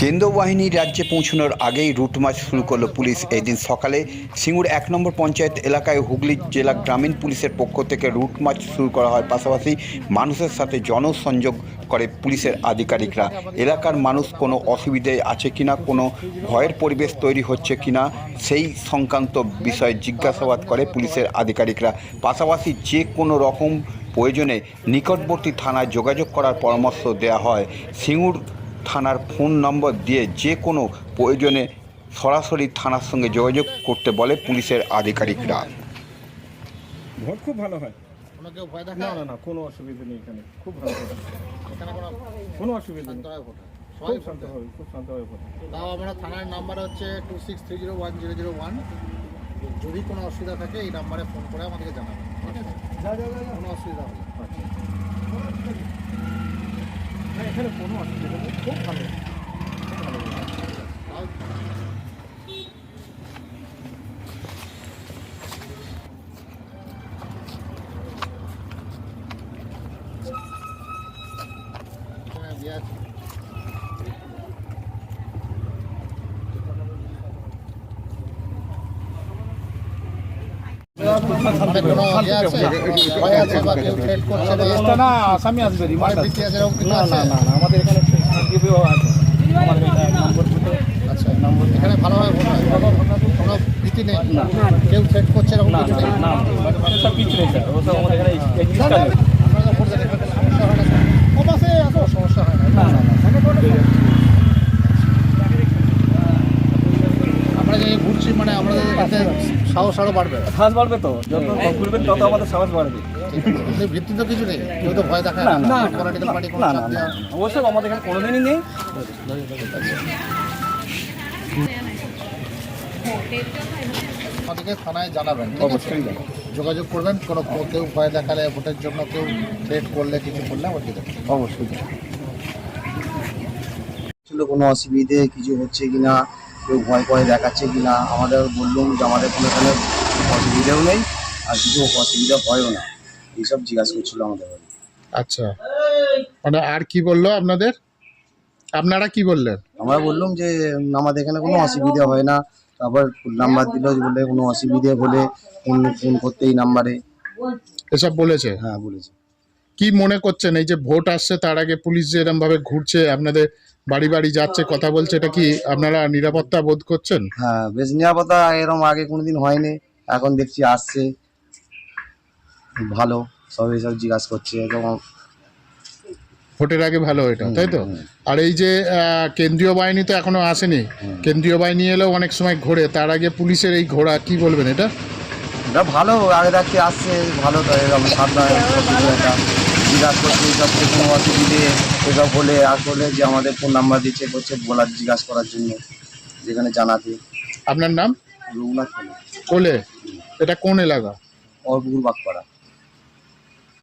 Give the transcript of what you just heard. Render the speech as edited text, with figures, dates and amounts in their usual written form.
কেন্দ্রীয় বাহিনী রাজ্যে পৌঁছানোর আগেই রুট মার্চ শুরু করল পুলিশ। এই দিন সকালে সিঙ্গুর ১ নম্বর পঞ্চায়েত এলাকায় হুগলি জেলা গ্রামীণ পুলিশের পক্ষ থেকে রুট মার্চ শুরু করা হয়। পাশাপাশি মানুষের সাথে জনসংযোগ করে পুলিশের আধিকারিকরা। এলাকার মানুষ কোনো অসুবিধায় আছে কিনা, কোনো ভয়ের পরিবেশ তৈরি হচ্ছে কিনা সেই সংক্রান্ত বিষয়ে জিজ্ঞাসাবাদ করে পুলিশের আধিকারিকরা। পাশাপাশি যে কোনো রকম প্রয়োজনে নিকটবর্তী থানায় যোগাযোগ করার পরামর্শ দেওয়া হয়। সিঙ্গুর থানার ফোন নম্বর দিয়ে যে কোনো প্রয়োজনে সরাসরি থানার সঙ্গে যোগাযোগ করতে বলে পুলিশের আধিকারিকরা। ভোট খুব ভালো হয়, কোনো কেউ ভয় না দেখায়? না না কোনো অসুবিধা নেই, এখানে খুব ভালো ভোট হয়। এখানে কোনো অসুবিধা নেই, শান্তভাবে ভোট হয়, খুব সবাই শান্তভাবে ভোট হয়। তাও আমরা থানার নাম্বার হচ্ছে 26301001। যদি কোনো অসুবিধা থাকে এই নাম্বারে ফোন করে আমাদেরকে জানাবেন, ঠিক আছে? কোনো অসুবিধা হবে না। না, এখানে কোনো অসুবিধা নেই, খুব ভালো খুব ভালো ভোট হয়। তাও এখানে দেয়া আছে। মানে কোনো ইয়ে আছে? ভয় আছে বা কেউ threat করছে বা এটা না আসামি আসবে, রিমান্ড ভয় ভীতি আছে এরকম কিছু আছে? না আমাদের এখানে সিসিটিভিও আছে, আমাদের এটা 1 নম্বর বুথে আচ্ছা, এখানে ভালোভাবে ভোট হয়, কোনো ভীতি নেই, কেউ থ্রেট করছে এরকম কিছু নেই। না সব কিছু নেই স্যার, ওসব আমাদের এখানে এক্সিস্ট আছে। আপনারা ভোট দেন, এখানে সমস্যা হয় না স্যার? কোনো সমস্যা হয় না। আমরা যে ঘুরছি মানে আমাদের এতে সাহস আরও বাড়বে। সাহস বাড়বে তো, যত ঘুরবেন তত আমাদের সাহস বাড়বে। কিন্তু ভিত্তি তো কিছু নেই, কেউ তো ভয় দেখায় না পলিটিক্যাল পার্টি কোনো না চাপ দেওয়া। অবশ্যই আমাদের এখানে কোনোদিনই নেই। আমাদেরকে থানায় জানাবেন, ঠিক আছে? অবশ্যই যোগাযোগ করবেন, কোনো কেউ ভয় দেখালে ভোটের জন্য কেউ থ্রেট করলে কিছু করলে আমাকে দেবেন। অবশ্যই। ছিল কোনো অসুবিধে কিছু হচ্ছে কিনা, কেউ ভয় দেখাচ্ছে কিনা। আমাদের বললাম যে আমাদের কোনো এখানে অসুবিধাও নেই আর কিছু অসুবিধা হয়ও না, এইসব জিজ্ঞাসা করছিল আমাদের বাড়ি। আচ্ছা, মানে আর কি বললো আপনারা কি বললেন? আমরা বললাম যে আমাদের এখানে কোনো অসুবিধা হয় না। তারপর নাম্বার দিল, বলে কোনো অসুবিধে হলে ফোন করতে এই নাম্বারে। এসব বলেছে? হ্যাঁ বলেছে। কি মনে করছেন এই যে ভোট আসছে তার আগে পুলিশ যে এরকম ভাবে ঘুরছে, আপনাদের বাড়ি বাড়ি যাচ্ছে, কথা বলছে, এটা কি আপনারা নিরাপত্তা বোধ করছেন? হ্যাঁ বেশ নিরাপত্তা, এরকম আগে কোনোদিন হয়নি, এখন দেখছি আসছে ভালো। সব এইসব জিজ্ঞাসা করছে এরকম। ভোটের আগে ভালো এটা, তাই তো? আর এই যে কেন্দ্রীয় বাহিনী তো এখনো আসেনি, কেন্দ্রীয় বাহিনী এলেও অনেক সময় ঘোরে, তার আগে পুলিশের এই ঘোরা কি বলবেন এটা? এটা ভালো, আগে দেখতে আসছে ভালো, তো এরকম সাবধানে এটা জিজ্ঞাসা করছে এইসব কোনো অসুবিধে এসব হলে আর করলে যে আমাদের ফোন নাম্বার দিচ্ছে করছে বলার জিজ্ঞাসা করার জন্য, যেখানে জানাতে। আপনার নাম? রঘুনাথ কোলে? এটা কোন এলাকা? অরপুকুর বাগপাড়া।